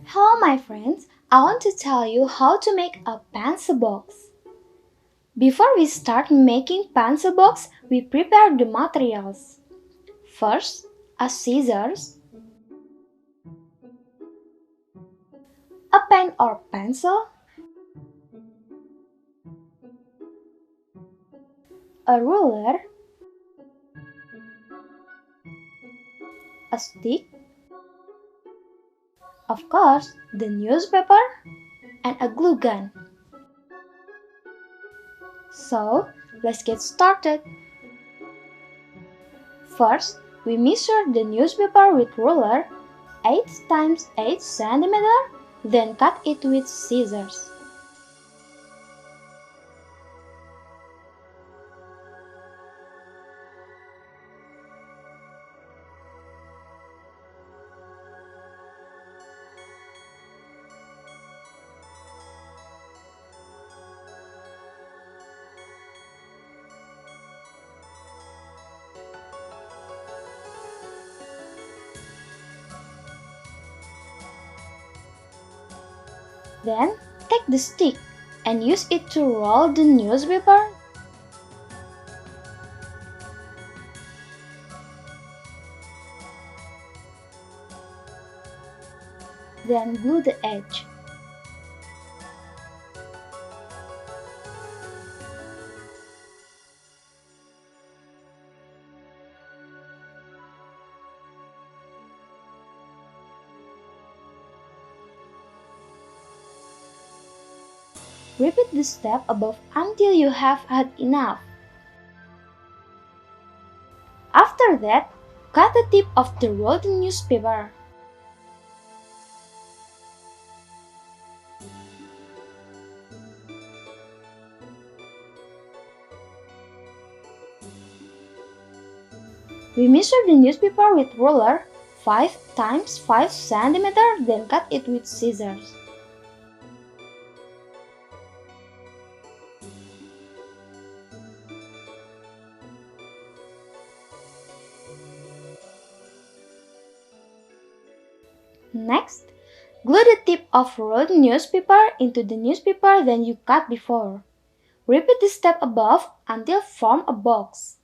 Hello my friends, I want to tell you how to make a pencil box. Before we start making pencil box, we prepare the materials. First, a scissors, a pen or pencil, a ruler, a stick, of course, the newspaper, and a glue gun. So, let's get started. First, we measure the newspaper with ruler 8 times 8 cm, then cut it with scissors. Then, take the stick and use it to roll the newspaper. Then glue the edge. Repeat this step above until you have had enough. After that, cut the tip of the rolled newspaper. We measure the newspaper with ruler 5 times 5 cm, then cut it with scissors. Next, glue the tip of rolled newspaper into the newspaper that you cut before. Repeat this step above until form a box.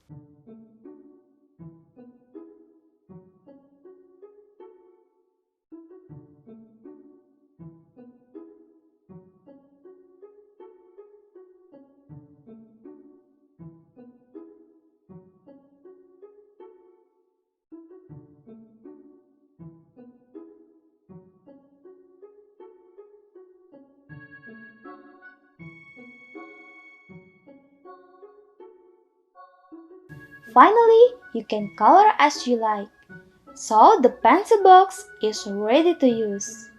Finally, you can color as you like. So the pencil box is ready to use.